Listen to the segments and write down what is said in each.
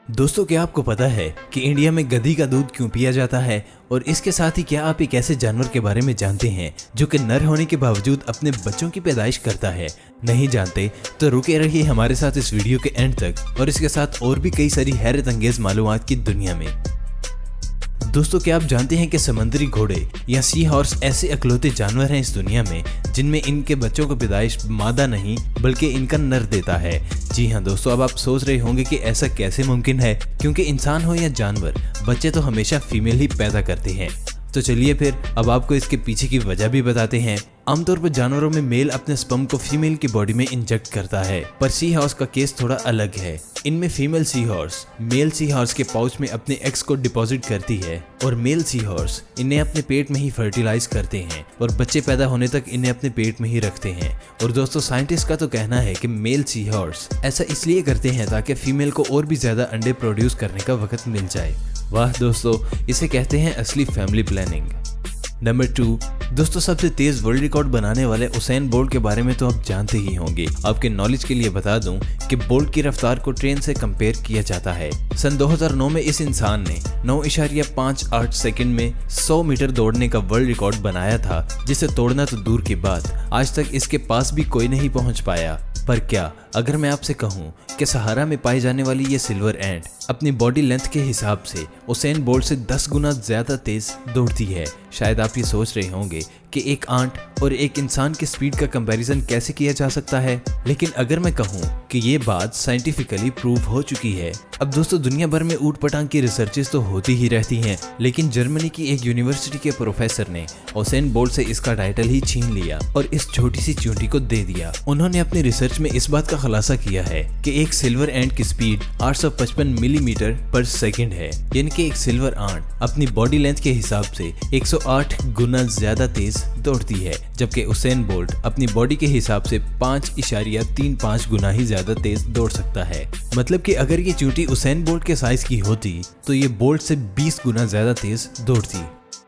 दोस्तों, क्या आपको पता है कि इंडिया में गधी का दूध क्यों पिया जाता है? और इसके साथ ही क्या आप एक ऐसे जानवर के बारे में जानते हैं जो कि नर होने के बावजूद अपने बच्चों की पैदाइश करता है? नहीं जानते तो रुके रहिए हमारे साथ इस वीडियो के एंड तक और इसके साथ और भी कई सारी हैरत अंगेज मालूमात की दुनिया में। दोस्तों, क्या आप जानते हैं कि समुद्री घोड़े या सी हॉर्स ऐसे अकलौते जानवर हैं इस दुनिया में जिनमें इनके बच्चों को पैदाइश मादा नहीं बल्कि इनका नर देता है। जी हाँ दोस्तों, अब आप सोच रहे होंगे कि ऐसा कैसे मुमकिन है, क्योंकि इंसान हो या जानवर, बच्चे तो हमेशा फीमेल ही पैदा करते हैं। तो चलिए फिर अब आपको इसके पीछे की वजह भी बताते हैं। आमतौर पर जानवरों में मेल अपने स्पर्म को फीमेल की बॉडी में इंजेक्ट करता है, पर सी हॉर्स का केस थोड़ा अलग है। इनमें female sea horse mail sea horse के पाउच में अपने एग्स को डिपॉजिट करती है और मेल सी हॉर्स इन्हें अपने पेट में ही फर्टिलाइज करते हैं और बच्चे पैदा होने तक इन्हें अपने पेट में ही रखते हैं। और दोस्तों, साइंटिस्ट का तो कहना है कि मेल सी हॉर्स ऐसा इसलिए करते हैं ताकि फीमेल को और भी ज्यादा अंडे प्रोड्यूस करने का वक्त मिल जाए। वाह दोस्तों, इसे कहते हैं असली फैमिली प्लानिंग। नंबर 2 दोस्तों, सबसे तेज वर्ल्ड रिकॉर्ड बनाने वाले उसेन बोल्ट के बारे में तो आप जानते ही होंगे। आपके नॉलेज के लिए बता दूं कि बोल्ट की रफ्तार को ट्रेन से कंपेयर किया जाता है। सन 2009 में इस इंसान ने 9.58 सेकंड में 100 मीटर दौड़ने का वर्ल्ड रिकॉर्ड बनाया था, जिसे तोड़ना तो दूर की बात, आज तक इसके पास भी कोई नहीं पहुंच पाया। पर क्या अगर मैं आपसे कहूं कि सहारा में पाई जाने वाली ये सिल्वर एंट अपनी बॉडी लेंथ के हिसाब से उसेन बोल्ट से 10 गुना ज्यादा तेज दौड़ती है? शायद आप ये सोच रहे होंगे कि एक आंट और एक इंसान की स्पीड का कंपैरिजन कैसे किया जा सकता है, लेकिन अगर मैं कहूं कि ये बात साइंटिफिकली प्रूव हो चुकी है। अब दोस्तों, दुनिया भर में ऊंट पटांग की रिसर्चेस तो होती ही रहती हैं, लेकिन जर्मनी की एक यूनिवर्सिटी के प्रोफेसर ने उसेन बोल्ट से इसका टाइटल ही छीन लिया और इस छोटी सी चूंटी को दे दिया। उन्होंने अपनी रिसर्च में इस बात का खुलासा किया है कि एक सिल्वर एंट की स्पीड 855 मिलीमीटर पर सेकंड है, यानी कि एक सिल्वर आंट अपनी बॉडी लेंथ के हिसाब से 108 गुना ज्यादा तेज दौड़ती है, जबकि उसेन बोल्ट अपनी बॉडी के हिसाब से 5.35 गुना ही ज्यादा तेज दौड़ सकता है। मतलब कि अगर ये चूंटी उसेन बोल्ट के साइज की होती तो ये बोल्ट से 20 गुना ज्यादा तेज दौड़ती।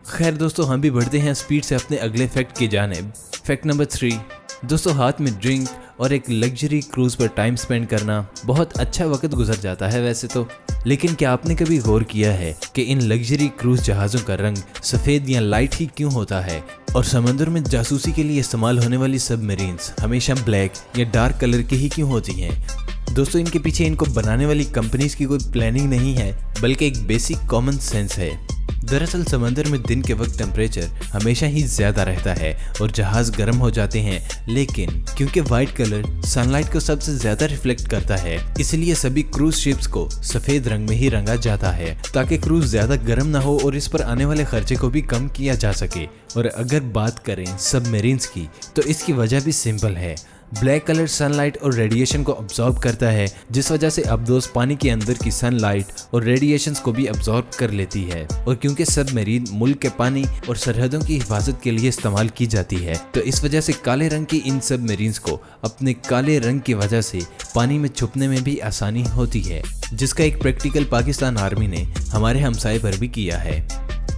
खैर दोस्तों, हम भी बढ़ते हैं स्पीड से अपने अगले फैक्ट की जानिब। फैक्ट नंबर 3 दोस्तों, हाथ में ड्रिंक और एक लग्जरी क्रूज पर टाइम स्पेंड करना बहुत अच्छा वक्त गुजर जाता है वैसे तो, लेकिन क्या आपने कभी गौर किया है कि इन लग्जरी क्रूज जहाज़ों का रंग सफ़ेद या लाइट ही क्यों होता है? और समुद्र में जासूसी के लिए इस्तेमाल होने वाली सबमरीन्स हमेशा ब्लैक या डार्क कलर की ही क्यों होती हैं? दोस्तों, इनके पीछे इनको बनाने वाली कंपनीज की कोई प्लानिंग नहीं है, बल्कि एक बेसिक कॉमन सेंस है। दरअसल समंदर में दिन के वक्त टेम्परेचर हमेशा ही ज्यादा रहता है और जहाज गर्म हो जाते हैं, लेकिन क्योंकि व्हाइट कलर सनलाइट को सबसे ज्यादा रिफ्लेक्ट करता है, इसलिए सभी क्रूज शिप्स को सफेद रंग में ही रंगा जाता है ताकि क्रूज ज्यादा गर्म ना हो और इस पर आने वाले खर्चे को भी कम किया जा सके। और अगर बात करें सबमरीन्स की, तो इसकी वजह भी सिंपल है। ब्लैक कलर सनलाइट और रेडिएशन को अब्सॉर्ब करता है, जिस वजह से अबदोस पानी के अंदर की सनलाइट और रेडिएशंस को भी अब्सॉर्ब कर लेती है। और क्योंकि सबमरीन मुल्क के पानी और सरहदों की हिफाजत के लिए इस्तेमाल की जाती है, तो इस वजह से काले रंग की इन सबमरीन्स को अपने काले रंग की वजह से पानी में छुपने में भी आसानी होती है, जिसका एक प्रैक्टिकल पाकिस्तान आर्मी ने हमारे हमसाये पर भी किया है।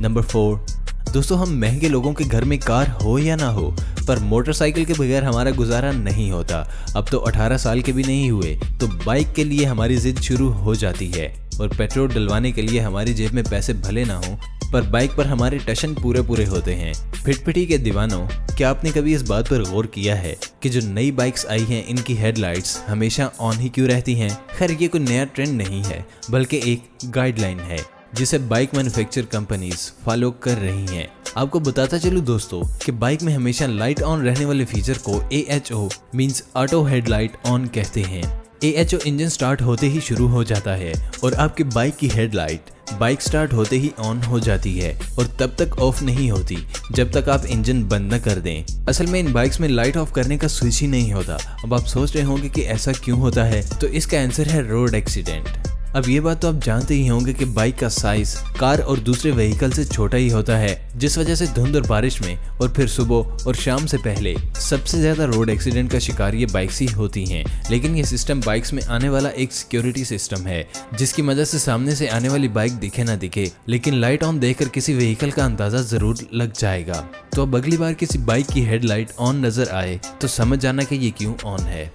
नंबर 4 दोस्तों, हम महंगे लोगों के घर में कार हो या ना हो, पर मोटरसाइकिल के बगैर हमारा गुजारा नहीं होता। अब तो 18 साल के भी नहीं हुए तो बाइक के लिए हमारी जिद शुरू हो जाती है और पेट्रोल डलवाने के लिए हमारी जेब में पैसे भले ना हो, पर बाइक पर हमारे टशन पूरे होते हैं। फिटपिटी के दीवानों, क्या आपने कभी इस बात पर गौर किया है कि जो नई बाइक्स आई हैं इनकी हेडलाइट्स हमेशा ऑन ही क्यों रहती हैं? खैर, ये कोई नया ट्रेंड नहीं है, बल्कि एक गाइडलाइन है जिसे बाइक मैन्युफैक्चर कंपनीज फॉलो कर रही हैं। आपको बताता चलूं दोस्तों कि बाइक में हमेशा लाइट ऑन रहने वाले फीचर को AHO means auto headlight on कहते हैं। AHO इंजन स्टार्ट होते ही शुरू हो जाता है और आपकी बाइक की हेडलाइट बाइक स्टार्ट होते ही ऑन हो जाती है और तब तक ऑफ नहीं होती जब तक आप इंजन बंद न कर दें। असल में इन बाइक्स में लाइट ऑफ करने का स्विच ही नहीं होता। अब आप सोच रहे होंगे कि ऐसा क्यों होता है, तो इसका आंसर है रोड एक्सीडेंट। अब ये बात तो आप जानते ही होंगे कि बाइक का साइज कार और दूसरे व्हीकल से छोटा ही होता है, जिस वजह से धुंध और बारिश में और फिर सुबह और शाम से पहले सबसे ज्यादा रोड एक्सीडेंट का शिकार ये बाइक्स ही होती हैं। लेकिन ये सिस्टम बाइक्स में आने वाला एक सिक्योरिटी सिस्टम है, जिसकी मदद से सामने से आने वाली बाइक दिखे ना दिखे, लेकिन लाइट ऑन देखकर किसी व्हीकल का अंदाजा जरूर लग जाएगा। तो अब अगली बार किसी बाइक की हेडलाइट ऑन नजर आए तो समझ जाना कि ये क्यों ऑन है।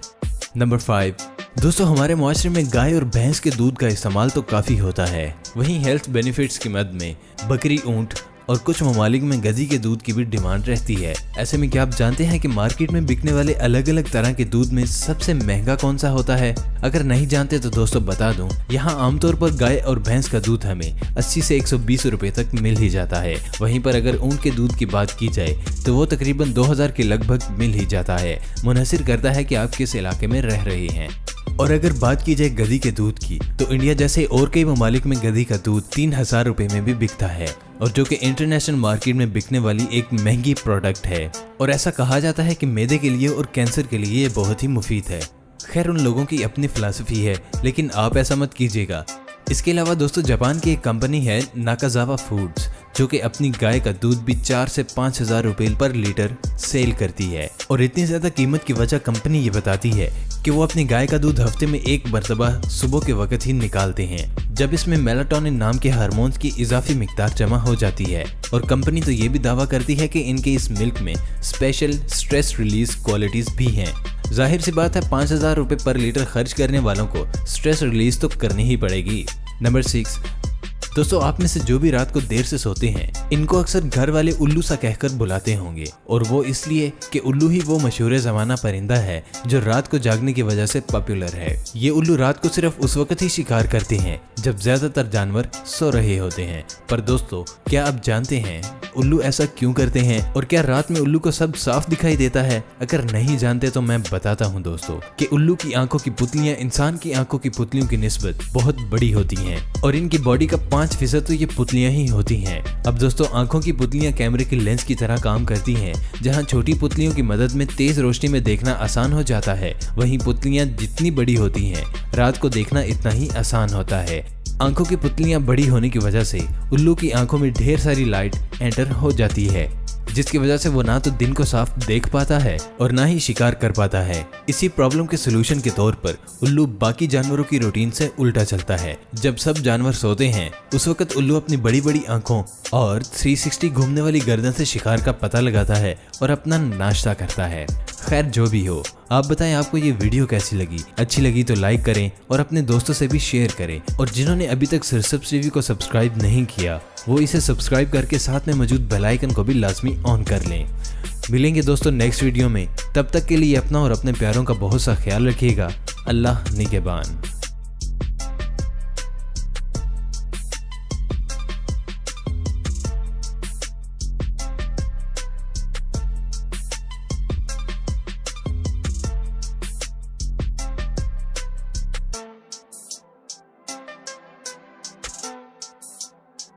नंबर 5, दोस्तों हमारे मुआशरे में गाय और भैंस के दूध का इस्तेमाल तो काफ़ी होता है। वहीं हेल्थ बेनिफिट्स की मद में बकरी, ऊंट और कुछ ममालिक में गधी के दूध की भी डिमांड रहती है। ऐसे में क्या आप जानते हैं कि मार्केट में बिकने वाले अलग अलग तरह के दूध में सबसे महंगा कौन सा होता है? अगर नहीं जानते तो दोस्तों बता दूं, यहाँ आमतौर पर गाय और भैंस का दूध हमें 80 से 120 रुपए तक मिल ही जाता है। वहीं पर अगर ऊंट के दूध की बात की जाए तो वो तकरीबन 2000 के लगभग मिल ही जाता है। मुनहसिर करता है कि आप किस इलाके में रह रहे हैं। और अगर बात की जाए गधी के दूध की तो इंडिया जैसे और कई ममालिक में गधी का दूध 3000 रुपए में भी बिकता है, और जो कि इंटरनेशनल मार्केट में बिकने वाली एक महंगी प्रोडक्ट है। और ऐसा कहा जाता है कि मैदे के लिए और कैंसर के लिए ये बहुत ही मुफीद है। खैर उन लोगों की अपनी फिलॉसफी है, लेकिन आप ऐसा मत कीजिएगा। इसके अलावा दोस्तों जापान की एक कंपनी है नाकाजावा फूड्स, जो कि अपनी गाय का दूध भी 4 से 5000 रुपए पर लीटर सेल करती है। और इतनी ज्यादा कीमत की वजह कंपनी ये बताती है कि वो अपनी गाय का दूध हफ्ते में एक मरतबा सुबह के वक्त ही निकालते हैं, जब इसमें मेलाटोनिन नाम के हार्मोन्स की इजाफी मिकदार जमा हो जाती है। और कंपनी तो ये भी दावा करती है कि इनके इस मिल्क में स्पेशल स्ट्रेस रिलीज क्वालिटीज भी हैं। जाहिर सी बात है 5000 रुपए पर लीटर खर्च करने वालों को स्ट्रेस रिलीज तो करनी ही पड़ेगी। नंबर 6, दोस्तों आप में से जो भी रात को देर से सोते हैं, इनको अक्सर घर वाले उल्लू सा कहकर बुलाते होंगे, और वो इसलिए कि उल्लू ही वो मशहूर ज़माना परिंदा है जो रात को जागने की वजह से पॉपुलर है। ये उल्लू रात को सिर्फ उस वक्त ही शिकार करते हैं जब ज्यादातर जानवर सो रहे होते हैं। पर दोस्तों क्या आप जानते हैं उल्लू ऐसा क्यों करते हैं, और क्या रात में उल्लू को सब साफ दिखाई देता है? अगर नहीं जानते तो मैं बताता हूँ दोस्तों कि उल्लू की आंखों की पुतलियां इंसान की आंखों की पुतलियों की निस्बत बहुत बड़ी होती हैं, और इनकी बॉडी का 5% तो ये पुतलियां ही होती हैं। अब दोस्तों आंखों की पुतलियां कैमरे की लेंस की तरह काम करती हैं, जहां छोटी पुतलियों की मदद में तेज रोशनी में देखना आसान हो जाता है, वहीं पुतलियां जितनी बड़ी होती हैं रात को देखना इतना ही आसान होता है। आंखों की पुतलियां बड़ी होने की वजह से उल्लू की आंखों में ढेर सारी लाइट एंटर हो जाती है, जिसकी वजह से वो ना तो दिन को साफ देख पाता है और ना ही शिकार कर पाता है। इसी प्रॉब्लम के सोल्यूशन के तौर पर उल्लू बाकी जानवरों की रूटीन से उल्टा चलता है। जब सब जानवर सोते हैं उस वक्त उल्लू अपनी बड़ी बड़ी आंखों और 360 घूमने वाली गर्दन से शिकार का पता लगाता है और अपना नाश्ता करता है। खैर जो भी हो, आप बताएं आपको ये वीडियो कैसी लगी? अच्छी लगी तो लाइक करें और अपने दोस्तों से भी शेयर करें, और जिन्होंने अभी तक सिरसब्स टीवी को सब्सक्राइब नहीं किया वो इसे सब्सक्राइब करके साथ में मौजूद बेल आइकन को भी लाजमी ऑन कर लें। मिलेंगे दोस्तों नेक्स्ट वीडियो में, तब तक के लिए अपना और अपने प्यारों का बहुत सा ख्याल रखिएगा। अल्लाह निगहबान।